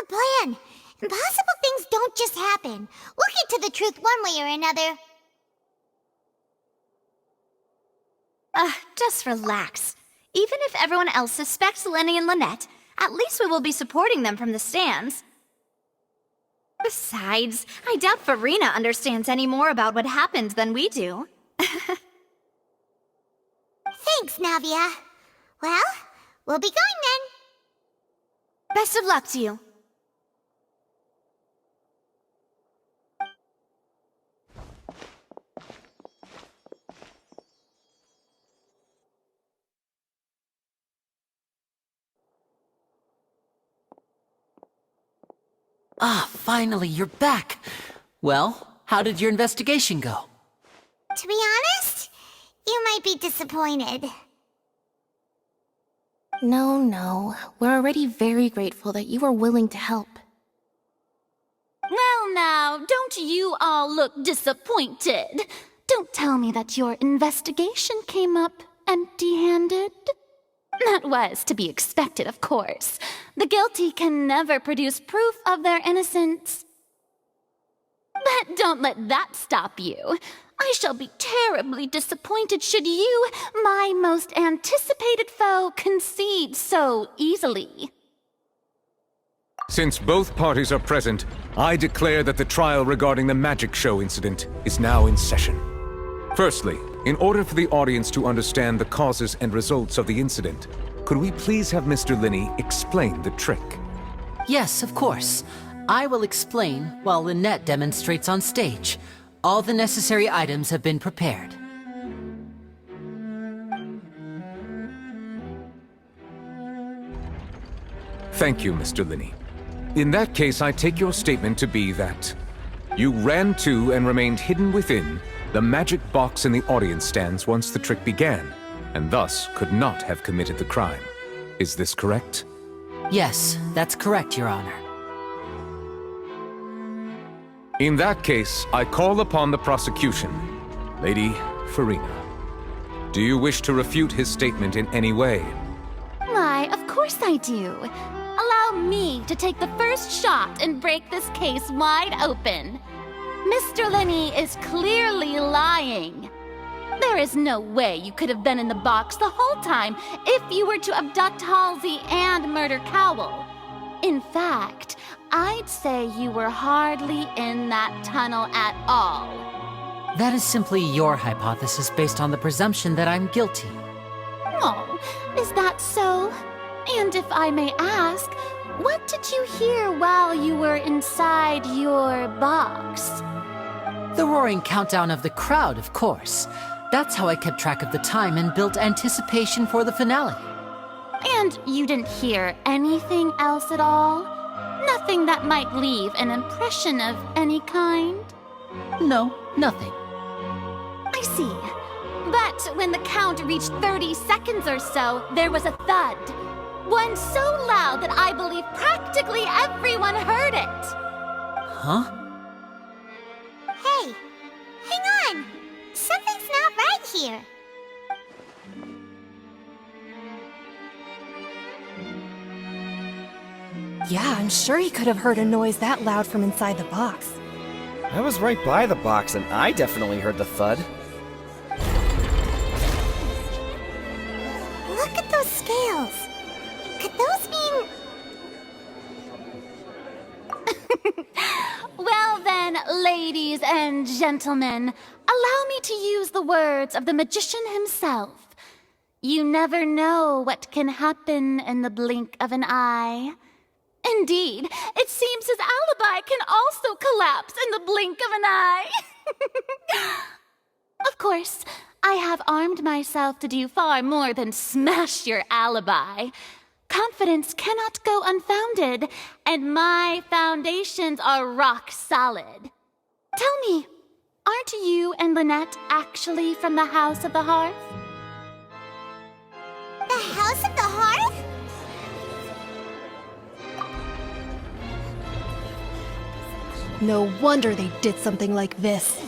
Plan. Impossible things don't just happen. We'll get to the truth one way or another. Just relax. Even if everyone else suspects Lenny and Lynette, at least we will be supporting them from the stands. Besides, I doubt Farina understands any more about what happened than we do. Thanks, Navia. Well, we'll be going then. Best of luck to you. Ah, finally, you're back. Well, how did your investigation go? To be honest, you might be disappointed. No. We're already very grateful that you were willing to help. Well now, don't you all look disappointed. Don't tell me that your investigation came up empty-handed. That was to be expected, of course. The guilty can never produce proof of their innocence. But don't let that stop you. I shall be terribly disappointed should you, my most anticipated foe, concede so easily. Since both parties are present, I declare that the trial regarding the magic show incident is now in session. Firstly, in order for the audience to understand the causes and results of the incident, could we please have Mr. Linney explain the trick? Yes, of course. I will explain while Lynette demonstrates on stage. All the necessary items have been prepared. Thank you, Mr. Linney. In that case, I take your statement to be that you ran to and remained hidden within the magic box in the audience stands once the trick began, and thus could not have committed the crime. Is this correct? Yes, that's correct, Your Honor. In that case, I call upon the prosecution. Lady Farina, do you wish to refute his statement in any way? Why, of course I do. Allow me to take the first shot and break this case wide open. Mr. Linney is clearly lying. There is no way you could have been in the box the whole time if you were to abduct Halsey and murder Cowell. In fact, I'd say you were hardly in that tunnel at all. That is simply your hypothesis based on the presumption that I'm guilty. Oh, is that so? And if I may ask, what did you hear while you were inside your box? The roaring countdown of the crowd, of course. That's how I kept track of the time and built anticipation for the finale. And you didn't hear anything else at all? Nothing that might leave an impression of any kind? No, nothing. I see. But when the count reached 30 seconds or so, there was a thud. One so loud that I believe practically everyone heard it. Huh? Hey, hang on. Something's not right here. Yeah, I'm sure he could have heard a noise that loud from inside the box. I was right by the box and I definitely heard the thud. Look at those scales. Could those mean... Well then, ladies and gentlemen, allow me to use the words of the magician himself. You never know what can happen in the blink of an eye. Indeed, it seems his alibi can also collapse in the blink of an eye. Of course, I have armed myself to do far more than smash your alibi. Confidence cannot go unfounded, and my foundations are rock solid. Tell me, aren't you and Lynette actually from the House of the Hearth? The House of the Hearth? No wonder they did something like this.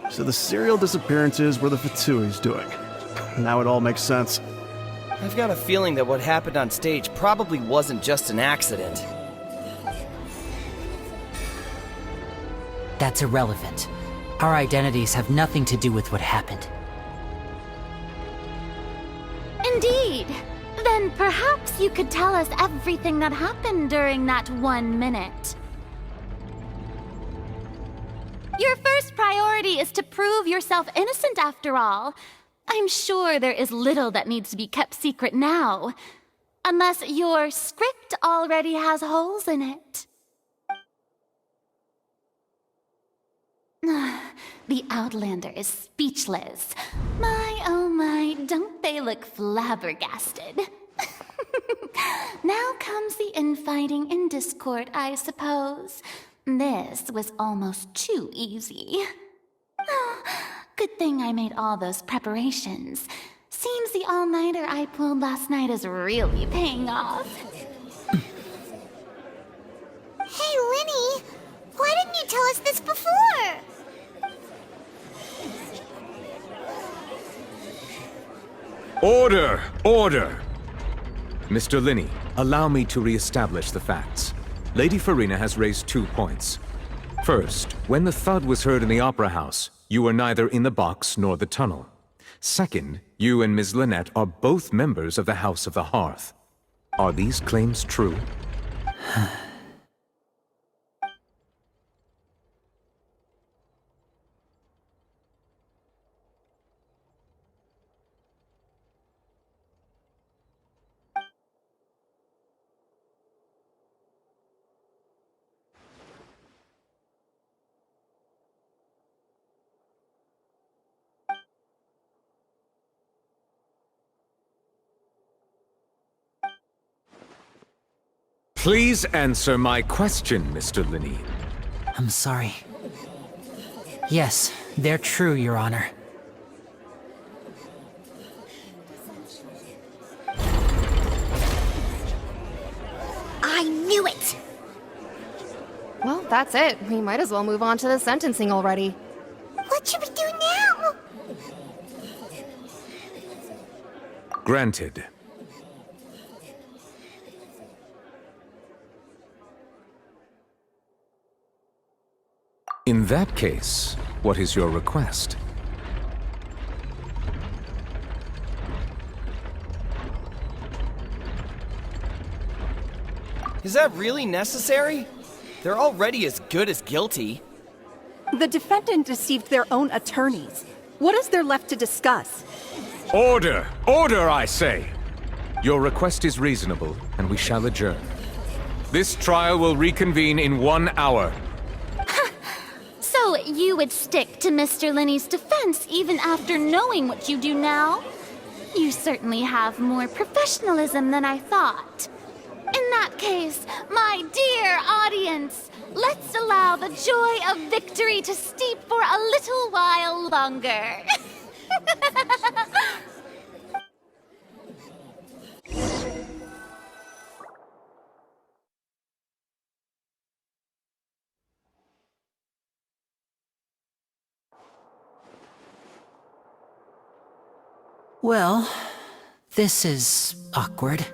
So the serial disappearances were the Fatui's doing. Now it all makes sense. I've got a feeling that what happened on stage probably wasn't just an accident. That's irrelevant. Our identities have nothing to do with what happened. Indeed. Then perhaps you could tell us everything that happened during that 1 minute. Your first priority is to prove yourself innocent, after all. I'm sure there is little that needs to be kept secret now. Unless your script already has holes in it. The Outlander is speechless. My, oh my, don't they look flabbergasted? Now comes the infighting and discord, I suppose. This was almost too easy. Good thing I made all those preparations. Seems the all-nighter I pulled last night is really paying off. Hey, Linny! Why didn't you tell us this before? Order! Order! Mr. Linney, allow me to re-establish the facts. Lady Farina has raised 2 points. First, when the thud was heard in the Opera House, you were neither in the box nor the tunnel. Second, you and Ms. Lynette are both members of the House of the Hearth. Are these claims true? Please answer my question, Mr. Linney. I'm sorry. Yes, they're true, Your Honor. I knew it! Well, that's it. We might as well move on to the sentencing already. What should we do now? Granted. In that case, what is your request? Is that really necessary? They're already as good as guilty. The defendant deceived their own attorneys. What is there left to discuss? Order! Order, I say! Your request is reasonable, and we shall adjourn. This trial will reconvene in 1 hour. So you would stick to Mr. Linney's defense even after knowing what you do now? You certainly have more professionalism than I thought. In that case, my dear audience, let's allow the joy of victory to steep for a little while longer. Well, this is awkward.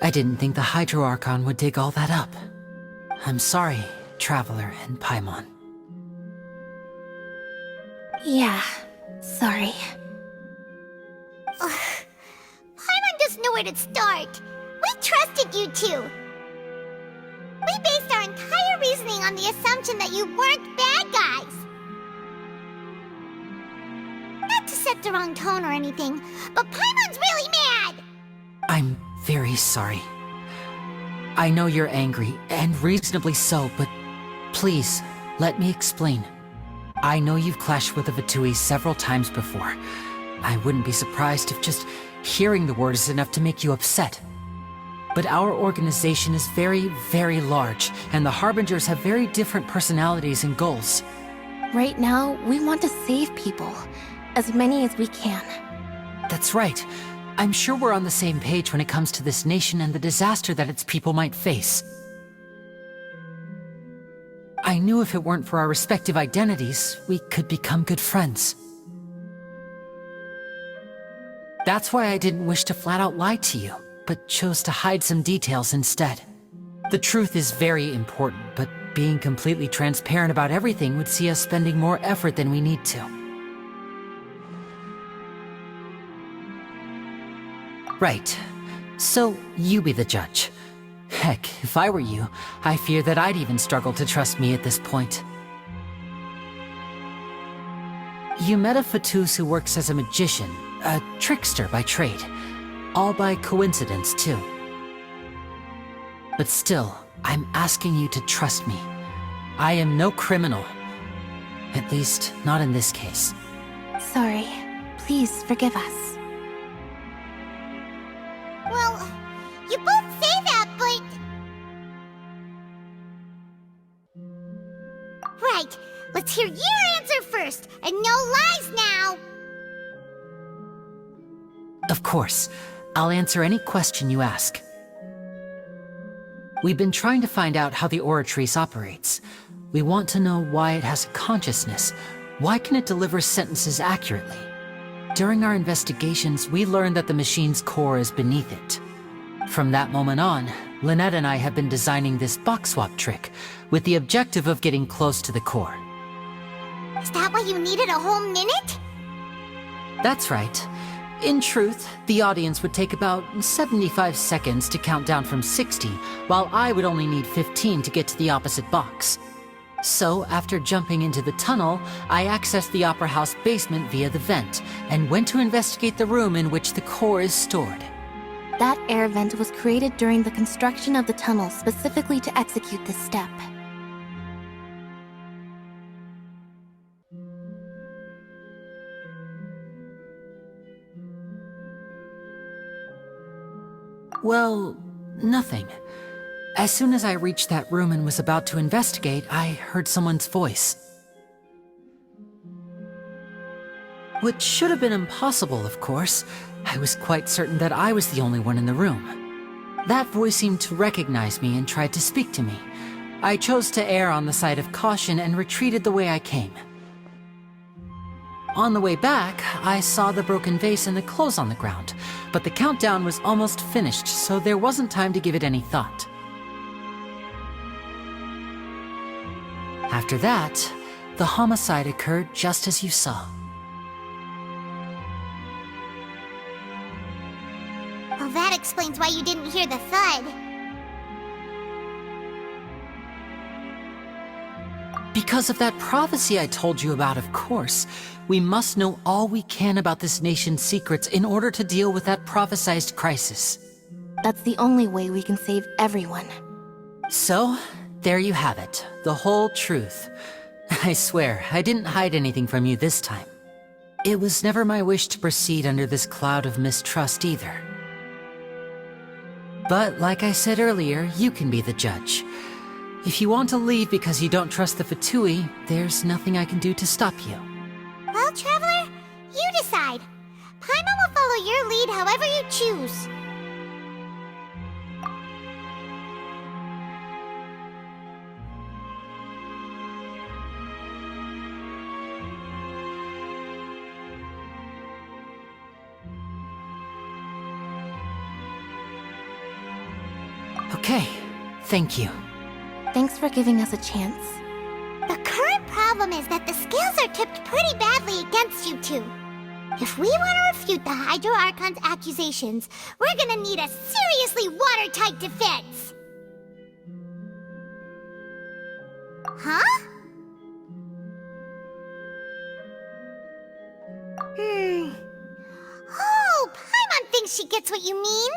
I didn't think the Hydro Archon would dig all that up. I'm sorry, Traveler and Paimon. Yeah, sorry. Paimon doesn't know where to start. We trusted you two. We based our entire reasoning on the assumption that you weren't bad guys. Not to set the wrong tone or anything, but Paimon's really mad! I'm very sorry. I know you're angry, and reasonably so, but please, let me explain. I know you've clashed with the Fatui several times before, I wouldn't be surprised if just hearing the word is enough to make you upset. But our organization is very, very large, and the Harbingers have very different personalities and goals. Right now, we want to save people. As many as we can. That's right. I'm sure we're on the same page when it comes to this nation and the disaster that its people might face. I knew if it weren't for our respective identities, we could become good friends. That's why I didn't wish to flat out lie to you, but chose to hide some details instead. The truth is very important, but being completely transparent about everything would see us spending more effort than we need to. Right. So, you be the judge. Heck, if I were you, I fear that I'd even struggle to trust me at this point. You met a Fatus who works as a magician, a trickster by trade. All by coincidence, too. But still, I'm asking you to trust me. I am no criminal. At least, not in this case. Sorry. Please forgive us. Well, you both say that, but... Right, let's hear your answer first, and no lies now! Of course. I'll answer any question you ask. We've been trying to find out how the Oratrice operates. We want to know why it has a consciousness. Why can it deliver sentences accurately? During our investigations, we learned that the machine's core is beneath it. From that moment on, Lynette and I have been designing this box swap trick, with the objective of getting close to the core. Is that why you needed a whole minute? That's right. In truth, the audience would take about 75 seconds to count down from 60, while I would only need 15 to get to the opposite box. So, after jumping into the tunnel, I accessed the Opera House basement via the vent, and went to investigate the room in which the core is stored. That air vent was created during the construction of the tunnel specifically to execute this step. Well, nothing. As soon as I reached that room and was about to investigate, I heard someone's voice. Which should have been impossible, of course. I was quite certain that I was the only one in the room. That voice seemed to recognize me and tried to speak to me. I chose to err on the side of caution and retreated the way I came. On the way back, I saw the broken vase and the clothes on the ground, but the countdown was almost finished, so there wasn't time to give it any thought. After that, the homicide occurred just as you saw. Well, that explains why you didn't hear the thud. Because of that prophecy I told you about, of course. We must know all we can about this nation's secrets in order to deal with that prophesized crisis. That's the only way we can save everyone. So, there you have it. The whole truth. I swear, I didn't hide anything from you this time. It was never my wish to proceed under this cloud of mistrust either. But like I said earlier, you can be the judge. If you want to leave because you don't trust the Fatui, there's nothing I can do to stop you. Well, Traveler, you decide. Paimon will follow your lead however you choose. Okay, thank you. Thanks for giving us a chance. The current problem is that the scales are tipped pretty badly against you two. If we want to refute the Hydro Archon's accusations, we're gonna need a seriously watertight defense. Huh? Oh, Paimon thinks she gets what you mean.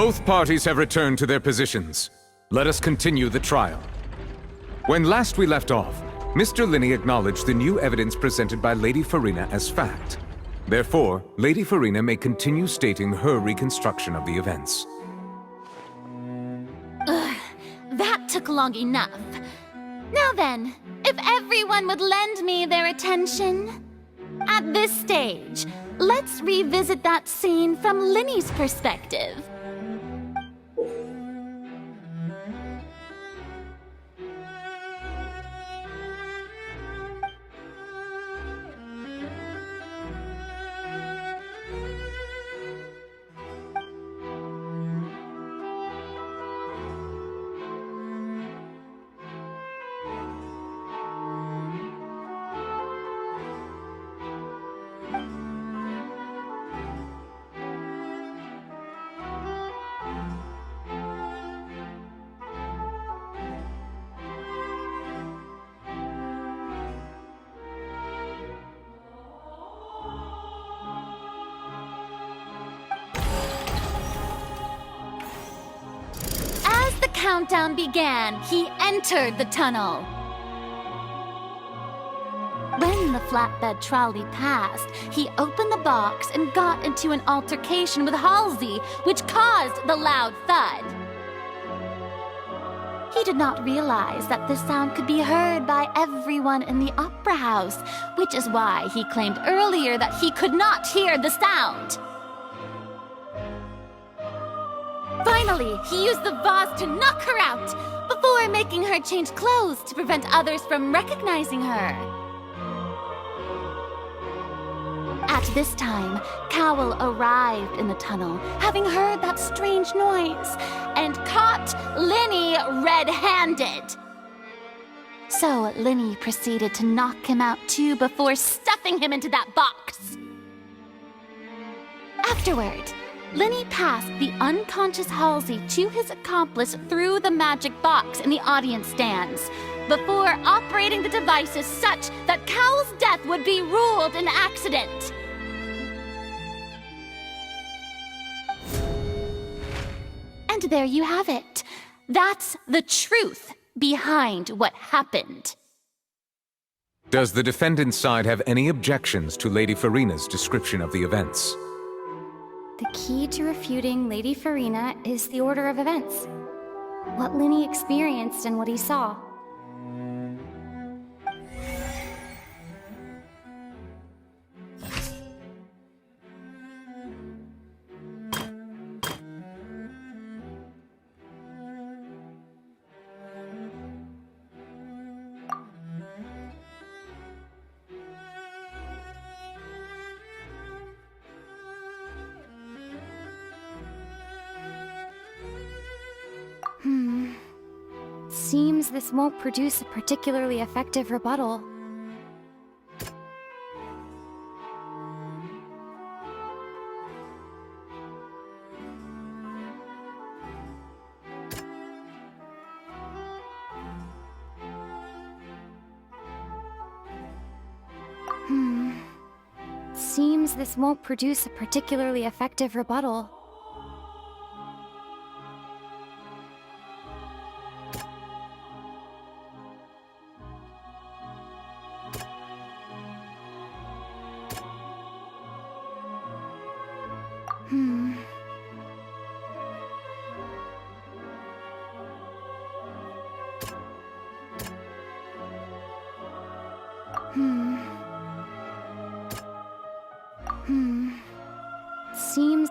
Both parties have returned to their positions. Let us continue the trial. When last we left off, Mr. Linney acknowledged the new evidence presented by Lady Farina as fact. Therefore, Lady Farina may continue stating her reconstruction of the events. That took long enough. Now then, if everyone would lend me their attention. At this stage, let's revisit that scene from Linney's perspective. Countdown began, he entered the tunnel. When the flatbed trolley passed, he opened the box and got into an altercation with Halsey, which caused the loud thud. He did not realize that this sound could be heard by everyone in the opera house, which is why he claimed earlier that he could not hear the sound. Finally, he used the vase to knock her out, before making her change clothes to prevent others from recognizing her. At this time, Cowell arrived in the tunnel, having heard that strange noise, and caught Linney red-handed. So Linney proceeded to knock him out too before stuffing him into that box. Afterward, Linney passed the unconscious Halsey to his accomplice through the magic box in the audience stands, before operating the devices such that Cowell's death would be ruled an accident. And there you have it. That's the truth behind what happened. Does the defendant's side have any objections to Lady Farina's description of the events? The key to refuting Lady Farina is the order of events. What Linney experienced and what he saw. Seems this won't produce a particularly effective rebuttal. Seems this won't produce a particularly effective rebuttal. Seems...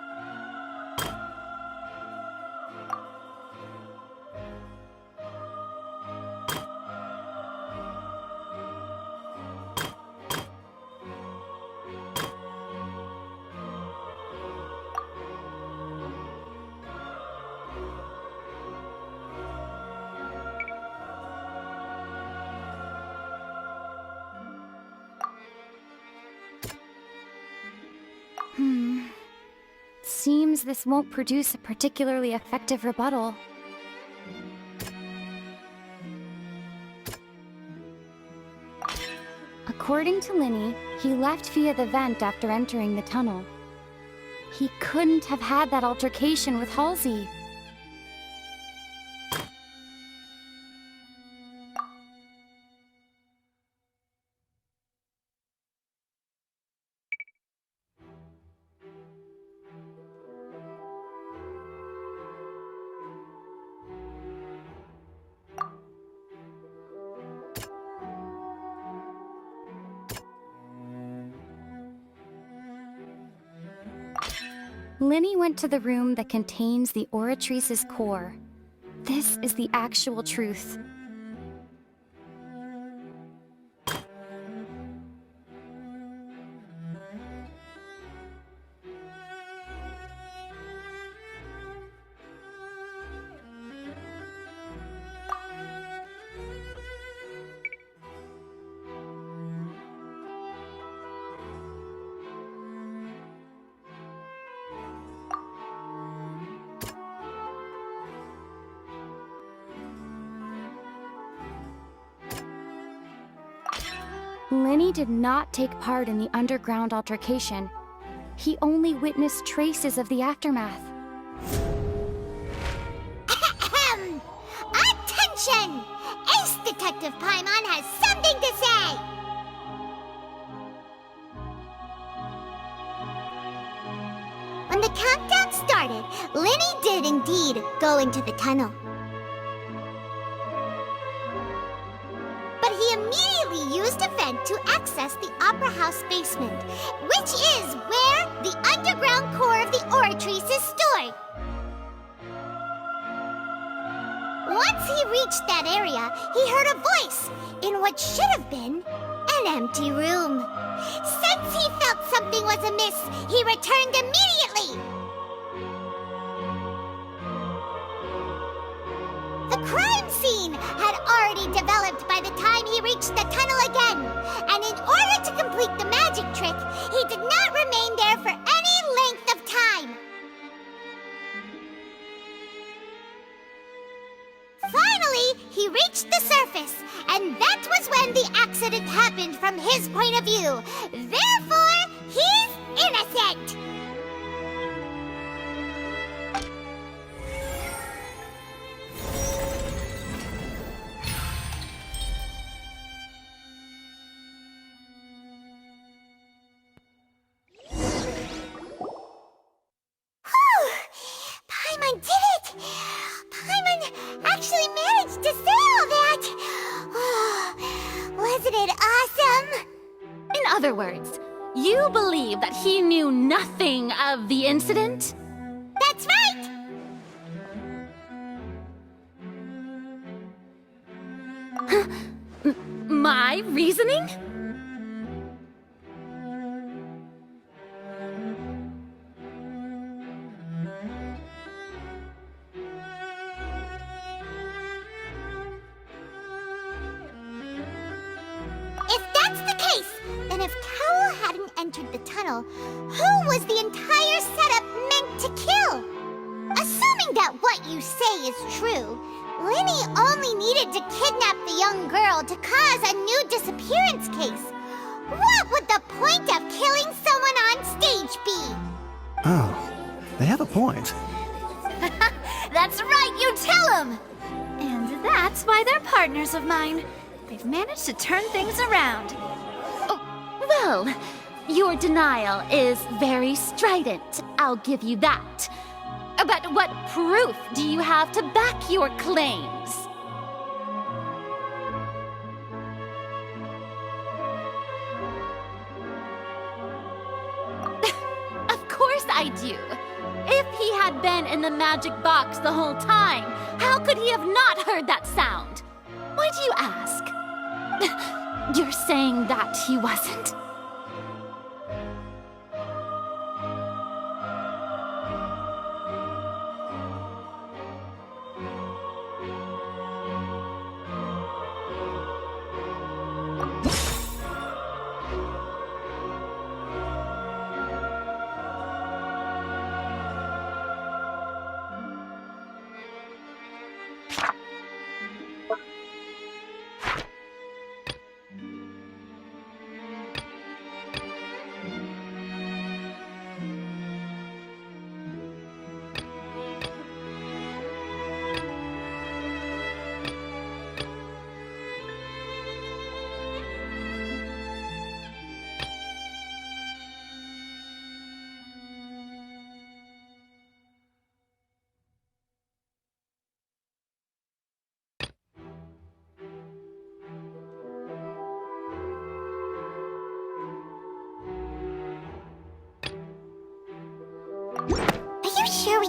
Seems this won't produce a particularly effective rebuttal. According to Linney, he left via the vent after entering the tunnel. He couldn't have had that altercation with Halsey. Linny went to the room that contains the Oratrice's core. This is the actual truth. Linny did not take part in the underground altercation. He only witnessed traces of the aftermath. Attention! Ace Detective Paimon has something to say! When the countdown started, Linny did indeed go into the tunnel. But he immediately used a vent to access the Opera House basement, which is where the underground core of the Oratrice is stored. Once he reached that area, he heard a voice in what should have been an empty room. Since he felt something was amiss, he returned immediately. The crime scene had already developed by the time he reached the tunnel again, and in order to complete the magic trick, he did not remain there for any length of time. Finally, he reached the surface, and that was when the accident happened from his point of view. Therefore, he's innocent! Paimon did it! Paimon actually managed to say all that! Oh, wasn't it awesome? In other words, you believe that he knew nothing of the incident? That's right! My reasoning? If that's the case, then if Cowell hadn't entered the tunnel, who was the entire setup meant to kill? Assuming that what you say is true, Linny only needed to kidnap the young girl to cause a new disappearance case. What would the point of killing someone on stage be? Oh, they have a point. That's right, you tell him! And that's why they're partners of mine. They've managed to turn things around. Oh, well, your denial is very strident, I'll give you that. But what proof do you have to back your claims? Of course I do. If he had been in the magic box the whole time, how could he have not heard that sound? Why do you ask? You're saying that he wasn't.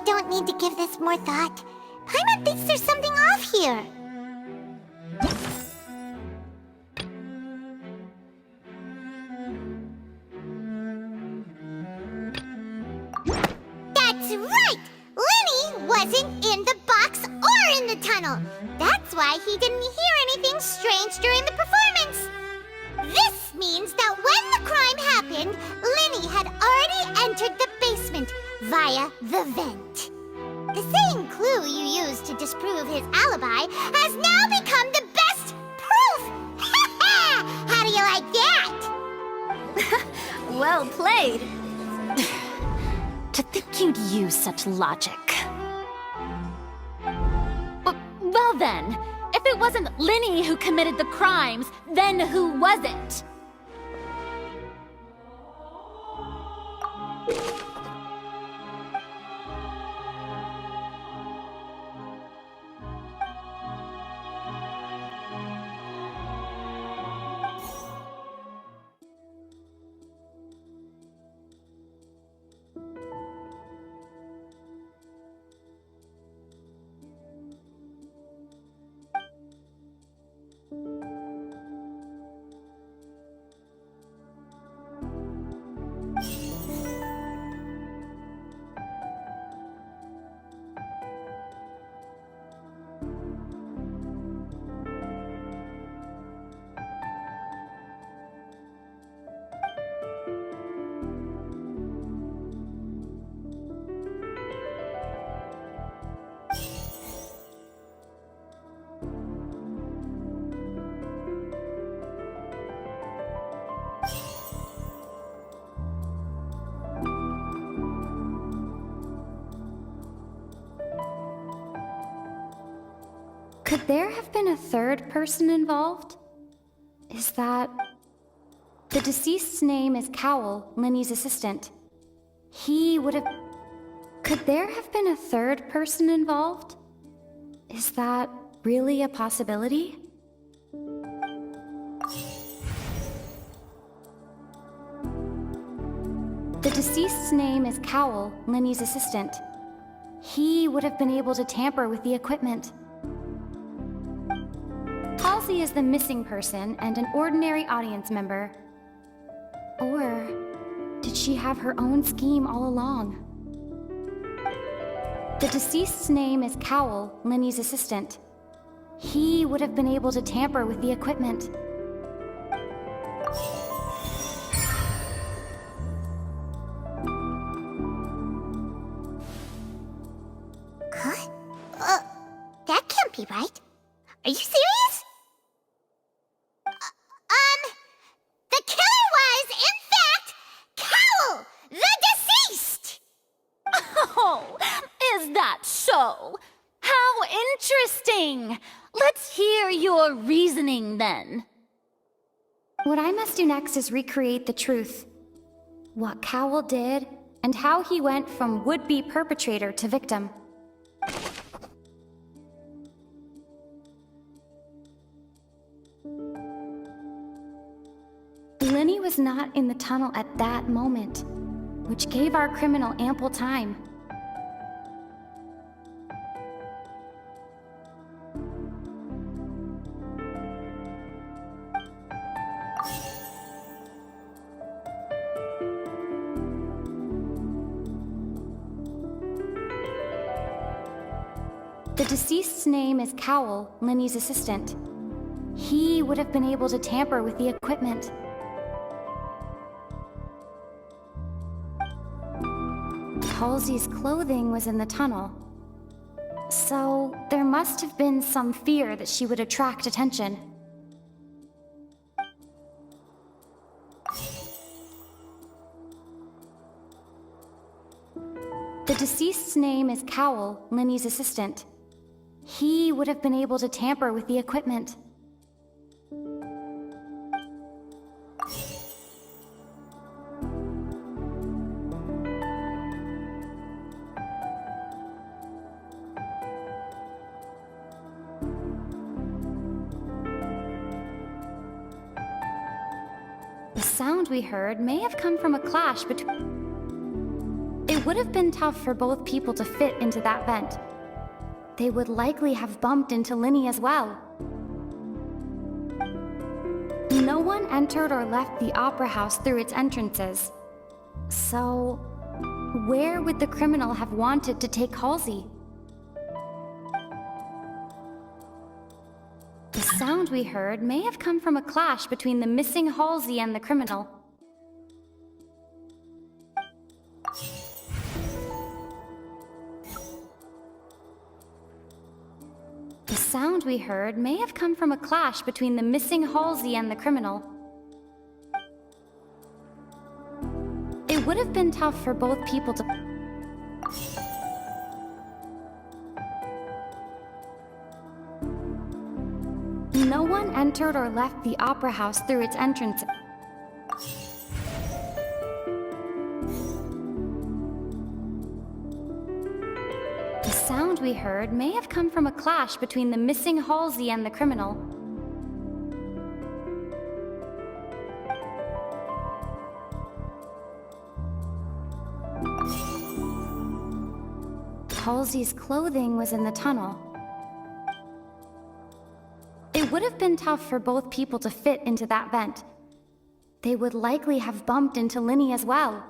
don't need to give this more thought. Paimon thinks there's something off here. That's right! Lenny wasn't in the box or in the tunnel. That's why he didn't hear anything strange during the performance. This means that when the crime happened, Lenny had already entered the basement via the vent. The same clue you used to disprove his alibi has now become the best proof! How do you like that? Well played. To think you'd use such logic. Well then, if it wasn't Linny who committed the crimes, then who was it? Could there have been a third person involved? Is that... The deceased's name is Cowell, Linny's assistant. He would have... Could there have been a third person involved? Is that really a possibility? The deceased's name is Cowell, Linny's assistant. He would have been able to tamper with the equipment. Halsey is the missing person and an ordinary audience member. Or did she have her own scheme all along? The deceased's name is Cowell, Linny's assistant. He would have been able to tamper with the equipment. Huh? That can't be right. Are you serious? The killer was, in fact, Cowell, the deceased! Oh, is that so? How interesting! Let's hear your reasoning then. What I must do next is recreate the truth. What Cowell did, and how he went from would-be perpetrator to victim. Linny was not in the tunnel at that moment, which gave our criminal ample time. The deceased's name is Cowell, Linny's assistant. He would have been able to tamper with the equipment. Halsey's clothing was in the tunnel. So, there must have been some fear that she would attract attention. The deceased's name is Cowell, Linny's assistant. He would have been able to tamper with the equipment. The sound we heard may have come from a clash between... It It would have been tough for both people to fit into that vent. They would likely have bumped into Linny as well. No one entered or left the opera house through its entrances. So, where would the criminal have wanted to take Halsey? The sound we heard may have come from a clash between the missing Halsey and the criminal. The sound we heard may have come from a clash between the missing Halsey and the criminal. It would have been tough for both people to... No one entered or left the opera house through its entrance. The sound we heard may have come from a clash between the missing Halsey and the criminal. Halsey's clothing was in the tunnel. It would have been tough for both people to fit into that vent. They would likely have bumped into Linny as well.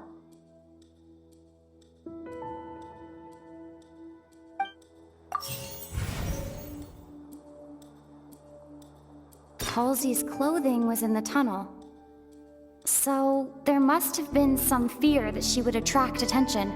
Halsey's clothing was in the tunnel. So there must have been some fear that she would attract attention.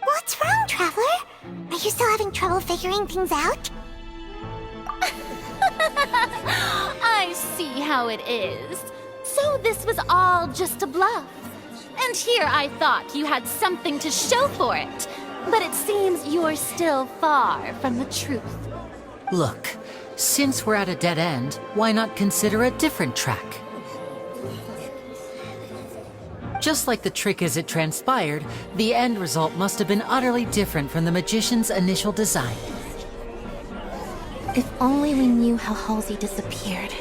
What's wrong, Traveler? Are you still having trouble figuring things out? I see how it is. So this was all just a bluff. And here I thought you had something to show for it. But it seems you're still far from the truth. Look, since we're at a dead end, why not consider a different track? Just like the trick as it transpired, the end result must have been utterly different from the magician's initial design. If only we knew how Halsey disappeared.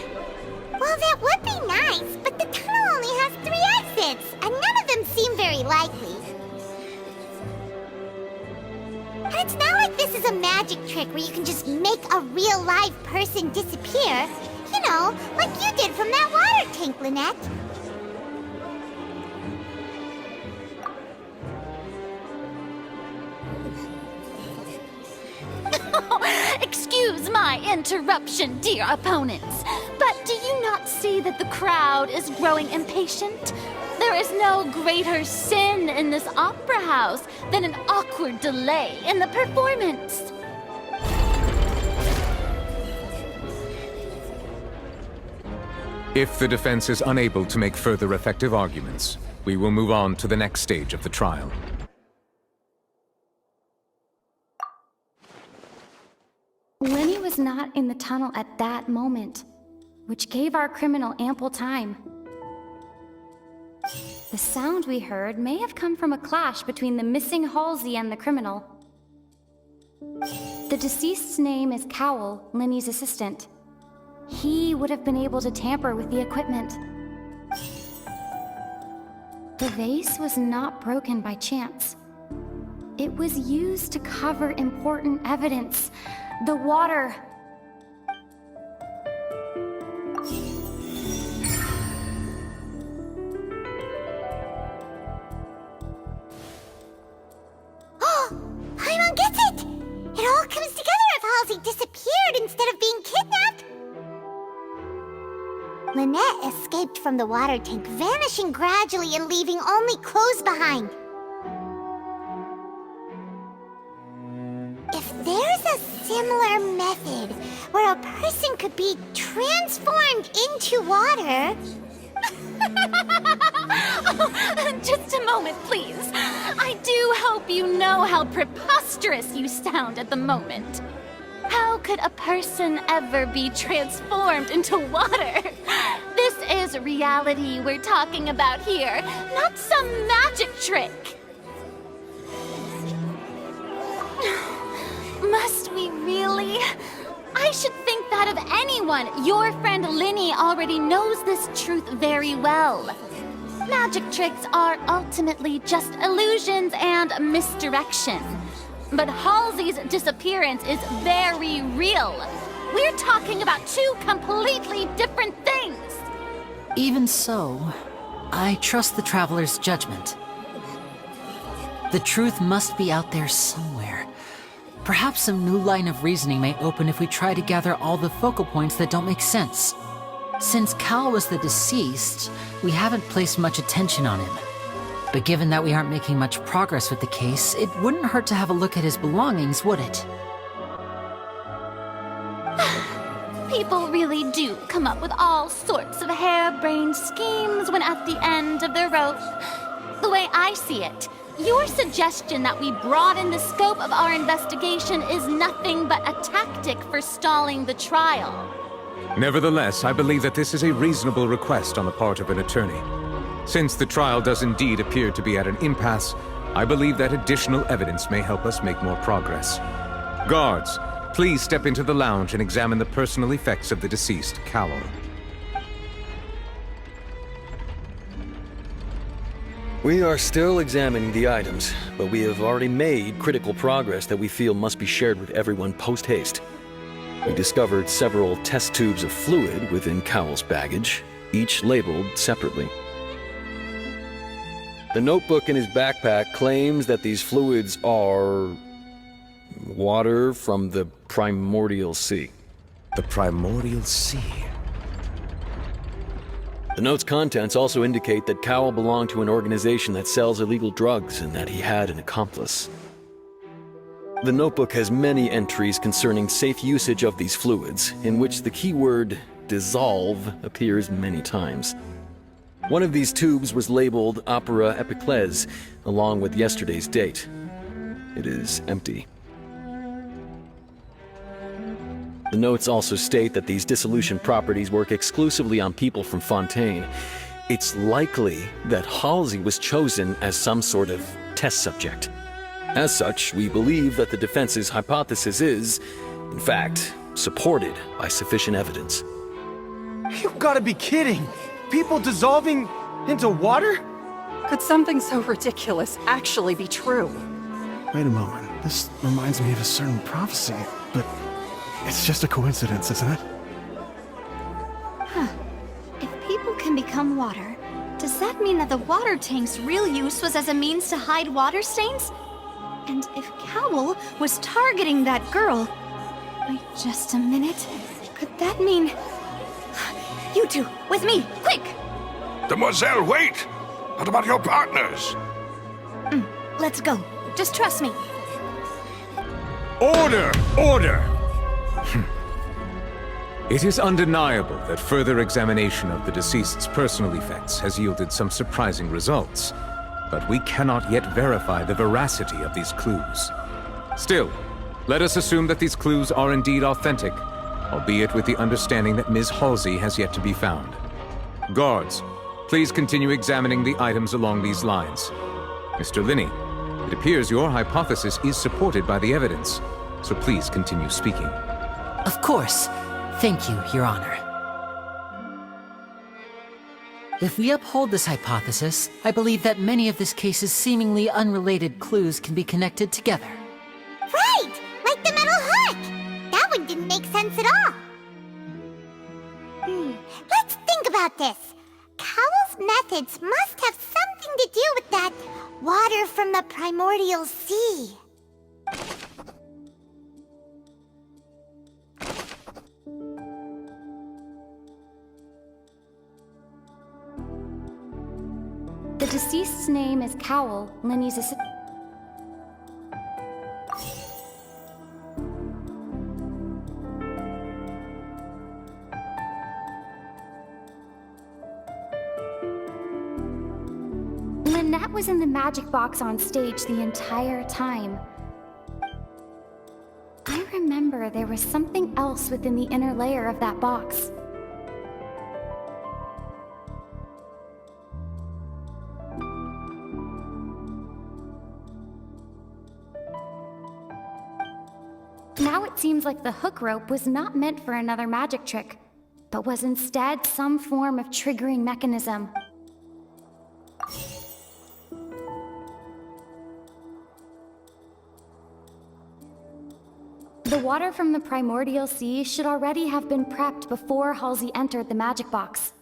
Well, that would be nice, but the tunnel only has 3 exits, and none of them seem very likely. And it's not like this is a magic trick where you can just make a real live person disappear. You know, like you did from that water tank, Lynette. Excuse my interruption, dear opponents, but do you not see that the crowd is growing impatient? There is no greater sin in this opera house than an awkward delay in the performance. If the defense is unable to make further effective arguments, we will move on to the next stage of the trial. Linny was not in the tunnel at that moment, which gave our criminal ample time. The sound we heard may have come from a clash between the missing Halsey and the criminal. The deceased's name is Cowell, Linny's assistant. He would have been able to tamper with the equipment. The vase was not broken by chance. It was used to cover important evidence. The water. Paimon gets it! It all comes together if Halsey disappeared instead of being kidnapped. Lynette escaped from the water tank, vanishing gradually and leaving only clothes behind. If there's a a similar method where a person could be transformed into water? Just a moment, please. I do hope you know how preposterous you sound at the moment. How could a person ever be transformed into water? This is reality we're talking about here, not some magic trick. Must we really? I should think that of anyone. Your friend Linny already knows this truth very well. Magic tricks are ultimately just illusions and misdirection. But Halsey's disappearance is very real. We're talking about two completely different things. Even so, I trust the Traveler's judgment. The truth must be out there somewhere. Perhaps some new line of reasoning may open if we try to gather all the focal points that don't make sense. Since Cal was the deceased, we haven't placed much attention on him. But given that we aren't making much progress with the case, it wouldn't hurt to have a look at his belongings, would it? People really do come up with all sorts of harebrained schemes when at the end of their rope. The way I see it, your suggestion that we broaden the scope of our investigation is nothing but a tactic for stalling the trial. Nevertheless, I believe that this is a reasonable request on the part of an attorney. Since the trial does indeed appear to be at an impasse, I believe that additional evidence may help us make more progress. Guards, please step into the lounge and examine the personal effects of the deceased, Cowell. We are still examining the items, but we have already made critical progress that we feel must be shared with everyone post-haste. We discovered several test tubes of fluid within Cowell's baggage, each labeled separately. The notebook in his backpack claims that these fluids are water from the primordial sea. The primordial sea? The note's contents also indicate that Cowell belonged to an organization that sells illegal drugs and that he had an accomplice. The notebook has many entries concerning safe usage of these fluids, in which the keyword dissolve appears many times. One of these tubes was labeled Opera Epiclese, along with yesterday's date. It is empty. The notes also state that these dissolution properties work exclusively on people from Fontaine. It's likely that Halsey was chosen as some sort of test subject. As such, we believe that the defense's hypothesis is, in fact, supported by sufficient evidence. You've got to be kidding! People dissolving into water? Could something so ridiculous actually be true? Wait a moment. This reminds me of a certain prophecy, but it's just a coincidence, isn't it? Huh. If people can become water, does that mean that the water tank's real use was as a means to hide water stains? And if Cowell was targeting that girl... Wait just a minute. Could that mean... You two, with me, quick! Demoiselle, wait! What about your partners? Let's go. Just trust me. Order! Order! It is undeniable that further examination of the deceased's personal effects has yielded some surprising results, but we cannot yet verify the veracity of these clues. Still, let us assume that these clues are indeed authentic, albeit with the understanding that Ms. Halsey has yet to be found. Guards, please continue examining the items along these lines. Mr. Linney, it appears your hypothesis is supported by the evidence, so please continue speaking. Of course. Thank you, Your Honor. If we uphold this hypothesis, I believe that many of this case's seemingly unrelated clues can be connected together. Right! Like the metal hook! That one didn't make sense at all. Let's think about this. Cowell's methods must have something to do with that water from the primordial sea. The deceased's name is Cowell, Linny's assistant. Lynette was in the magic box on stage the entire time. I remember there was something else within the inner layer of that box. Now it seems like the hook rope was not meant for another magic trick, but was instead some form of triggering mechanism. The water from the primordial sea should already have been prepped before Halsey entered the magic box.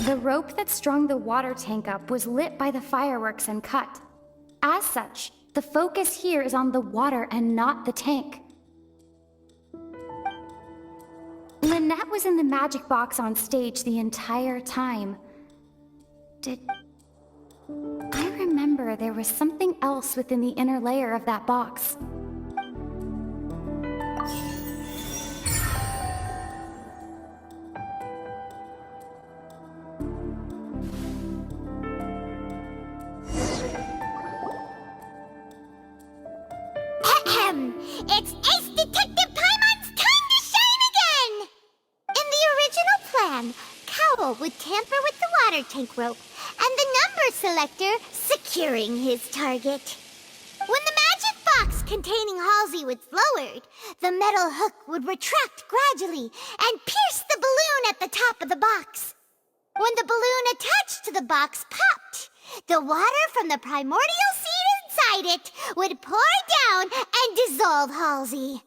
The rope that strung the water tank up was lit by the fireworks and cut. As such, the focus here is on the water and not the tank. Lynette was in the magic box on stage the entire time. I remember there was something else within the inner layer of that box. It's Ace Detective Paimon's time to shine again! In the original plan, Cowl would tamper with the water tank rope and the number selector securing his target. When the magic box containing Halsey was lowered, the metal hook would retract gradually and pierce the balloon at the top of the box. When the balloon attached to the box popped, the water from the primordial seed inside it would pour down and dissolve Halsey.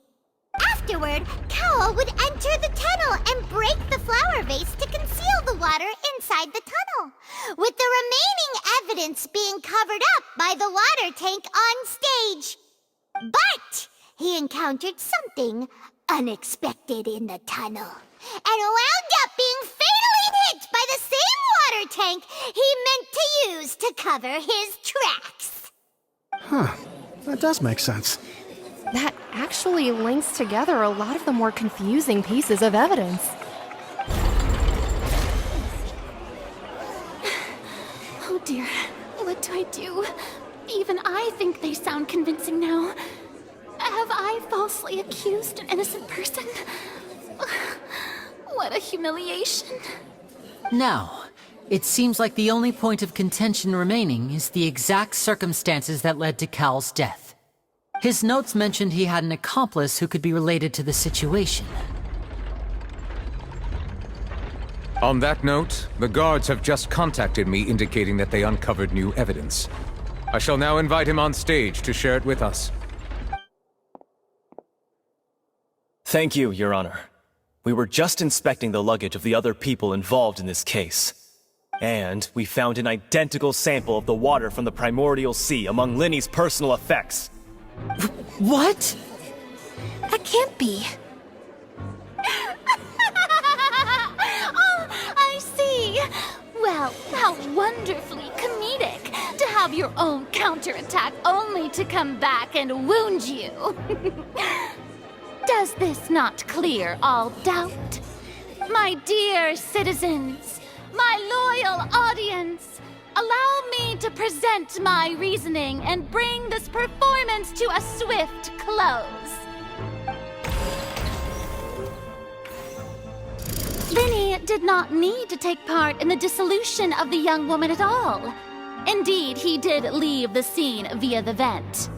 Afterward, Cowl would enter the tunnel and break the flower vase to conceal the water inside the tunnel, with the remaining evidence being covered up by the water tank on stage. But he encountered something unexpected in the tunnel, and wound up being fatally hit by the same water tank he meant to use to cover his tracks. Huh. That does make sense. That actually links together a lot of the more confusing pieces of evidence. Oh dear, what do I do? Even I think they sound convincing now. Have I falsely accused an innocent person? What a humiliation. Now, it seems like the only point of contention remaining is the exact circumstances that led to Cowl's death. His notes mentioned he had an accomplice who could be related to the situation. On that note, the guards have just contacted me indicating that they uncovered new evidence. I shall now invite him on stage to share it with us. Thank you, Your Honor. We were just inspecting the luggage of the other people involved in this case. And we found an identical sample of the water from the primordial sea among Linny's personal effects. What? That can't be. Oh, I see. Well, how wonderfully comedic to have your own counterattack only to come back and wound you. Does this not clear all doubt? My dear citizens, my loyal audience, allow me to present my reasoning and bring this performance to a swift close. Linny did not need to take part in the dissolution of the young woman at all. Indeed, he did leave the scene via the vent.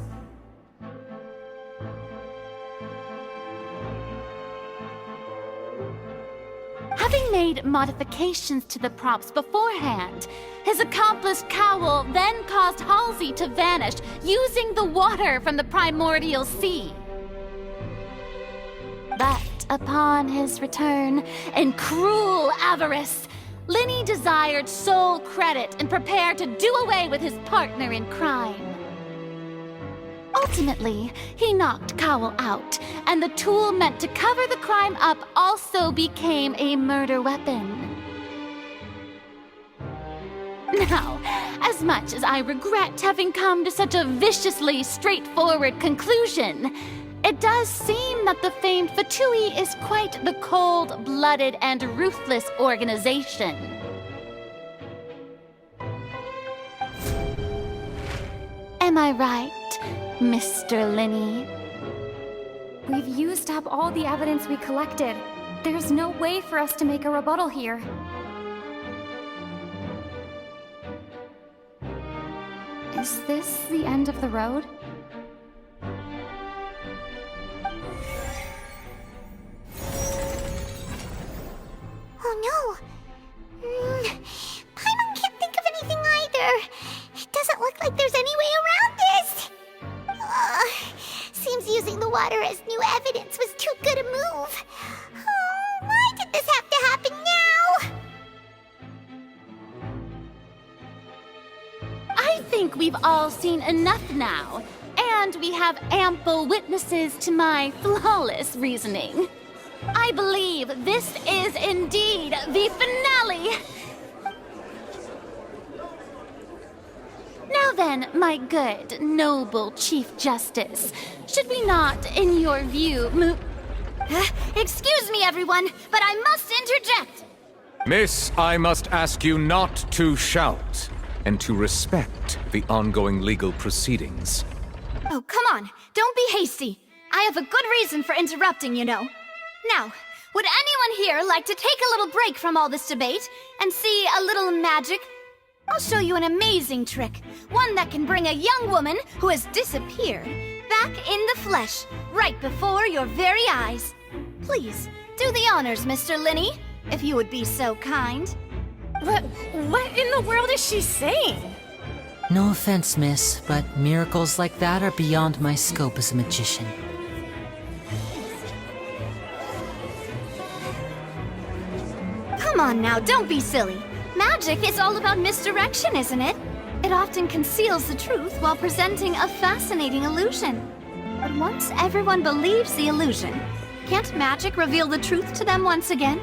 Having made modifications to the props beforehand, his accomplice Cowl then caused Halsey to vanish using the water from the primordial sea. But upon his return, in cruel avarice, Lenny desired sole credit and prepared to do away with his partner in crime. Ultimately, he knocked Cowell out, and the tool meant to cover the crime up also became a murder weapon. Now, as much as I regret having come to such a viciously straightforward conclusion, it does seem that the famed Fatui is quite the cold-blooded and ruthless organization. Am I right, Mr. Lenny? We've used up all the evidence we collected. There's no way for us to make a rebuttal here. Is this the end of the road? Oh no! Paimon can't think of anything either. It doesn't look like there's any way around this. Seems using the water as new evidence was too good a move. Oh, why did this have to happen now? I think we've all seen enough now, and we have ample witnesses to my flawless reasoning. I believe this is indeed the finale! Now then, my good, noble Chief Justice, should we not, in your view, move... Excuse me, everyone, but I must interject! Miss, I must ask you not to shout, and to respect the ongoing legal proceedings. Oh, come on, don't be hasty. I have a good reason for interrupting, you know. Now, would anyone here like to take a little break from all this debate and see a little magic? I'll show you an amazing trick, one that can bring a young woman who has disappeared back in the flesh, right before your very eyes. Please, do the honors, Mr. Lenny, if you would be so kind. What in the world is she saying? No offense, miss, but miracles like that are beyond my scope as a magician. Come on now, don't be silly. Magic is all about misdirection, isn't it? It often conceals the truth while presenting a fascinating illusion. But once everyone believes the illusion, can't magic reveal the truth to them once again?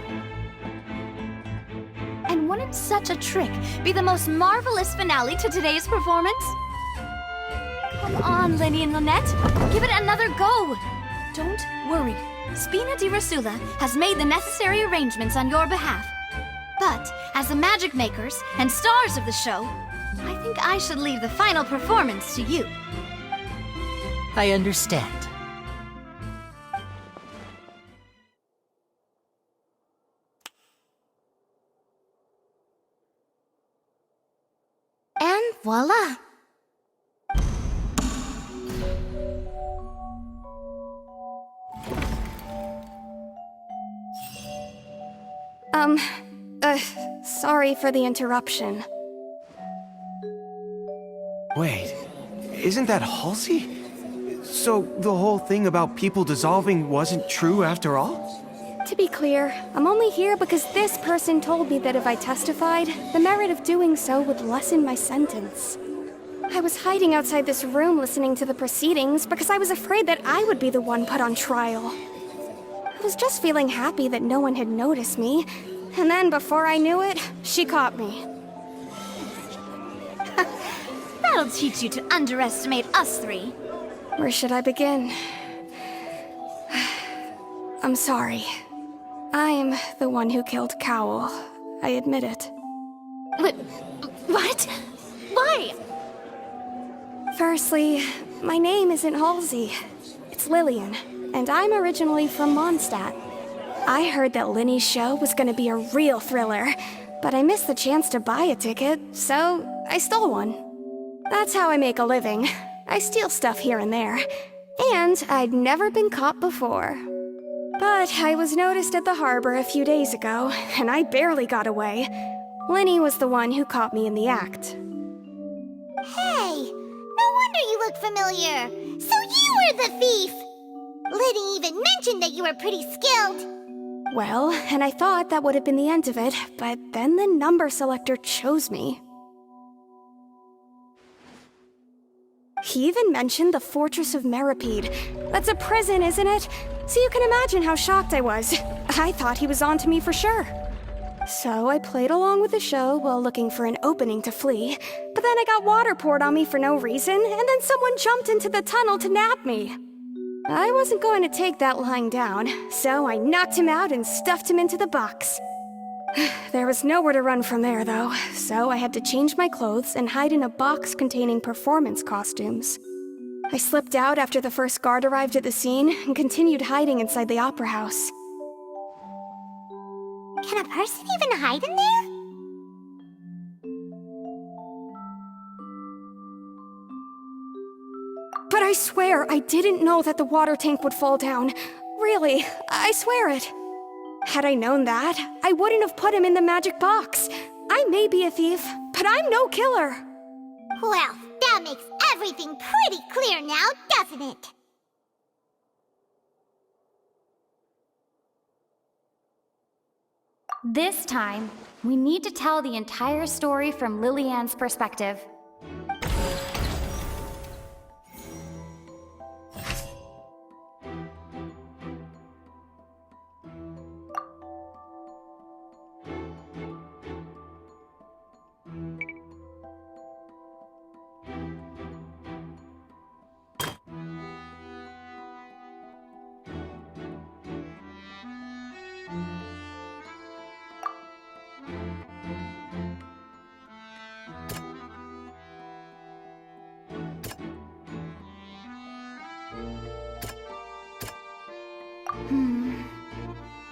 And wouldn't such a trick be the most marvelous finale to today's performance? Come on, Lenny and Lynette, give it another go. Don't worry, Spina di Rasula has made the necessary arrangements on your behalf. But, as the magic makers and stars of the show, I think I should leave the final performance to you. I understand. And voila! Sorry for the interruption. Wait, isn't that Halsey? So the whole thing about people dissolving wasn't true after all? To be clear, I'm only here because this person told me that if I testified, the merit of doing so would lessen my sentence. I was hiding outside this room listening to the proceedings because I was afraid that I would be the one put on trial. I was just feeling happy that no one had noticed me, and then before I knew it, she caught me. That'll teach you to underestimate us three. Where should I begin? I'm sorry. I'm the one who killed Cowell. I admit it. What? Why? Firstly, my name isn't Halsey. It's Lillian, and I'm originally from Mondstadt. I heard that Lenny's show was gonna be a real thriller, but I missed the chance to buy a ticket, so I stole one. That's how I make a living. I steal stuff here and there, and I'd never been caught before. But I was noticed at the harbor a few days ago, and I barely got away. Lenny was the one who caught me in the act. Hey, no wonder you look familiar. So you were the thief! Liddy even mentioned that you were pretty skilled. Well, and I thought that would have been the end of it, but then the number selector chose me. He even mentioned the Fortress of Meripede. That's a prison, isn't it? So you can imagine how shocked I was. I thought he was on to me for sure. So I played along with the show while looking for an opening to flee, but then I got water poured on me for no reason, and then someone jumped into the tunnel to nab me. I wasn't going to take that lying down, so I knocked him out and stuffed him into the box. There was nowhere to run from there, though, so I had to change my clothes and hide in a box containing performance costumes. I slipped out after the first guard arrived at the scene and continued hiding inside the opera house. Can a person even hide in there? But I swear I didn't know that the water tank would fall down. Really, I swear it. Had I known that, I wouldn't have put him in the magic box. I may be a thief, but I'm no killer. Well, that makes everything pretty clear now, doesn't it? This time, we need to tell the entire story from Lillian's perspective.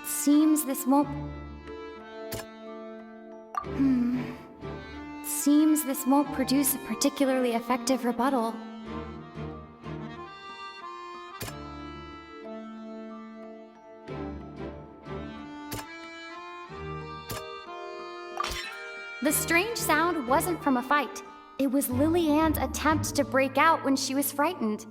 Seems this won't... Seems this won't produce a particularly effective rebuttal. The strange sound wasn't from a fight. It was Lillian's attempt to break out when she was frightened.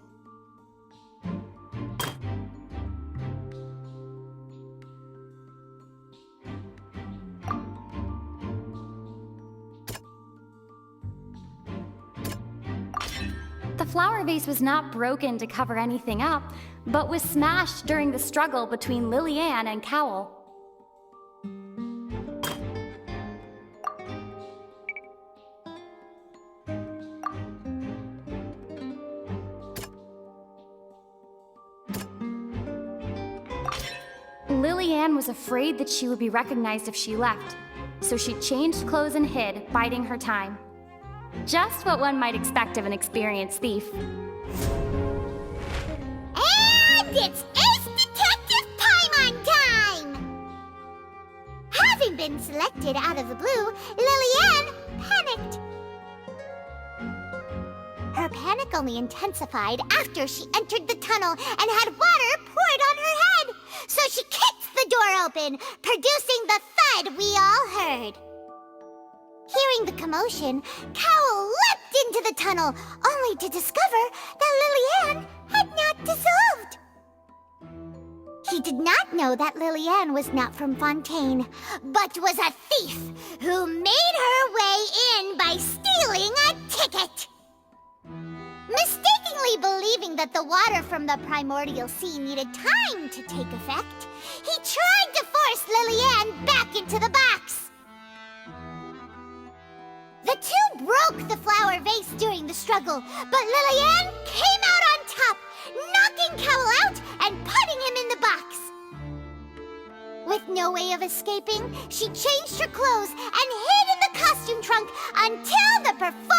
The flower vase was not broken to cover anything up, but was smashed during the struggle between Lillian and Cowl. Lillian was afraid that she would be recognized if she left, so she changed clothes and hid, biding her time. Just what one might expect of an experienced thief. And it's Ace Detective Paimon time! Having been selected out of the blue, Lillian panicked. Her panic only intensified after she entered the tunnel and had water poured on her head. So she kicked the door open, producing the thud we all heard. Hearing the commotion, Cowl leapt into the tunnel, only to discover that Lillian had not dissolved. He did not know that Lillian was not from Fontaine, but was a thief who made her way in by stealing a ticket. Mistakenly believing that the water from the primordial sea needed time to take effect, he tried to force Lillian back into the box. The two broke the flower vase during the struggle, but Lillian came out on top, knocking Cowl out and putting him in the box. With no way of escaping, she changed her clothes and hid in the costume trunk until the performance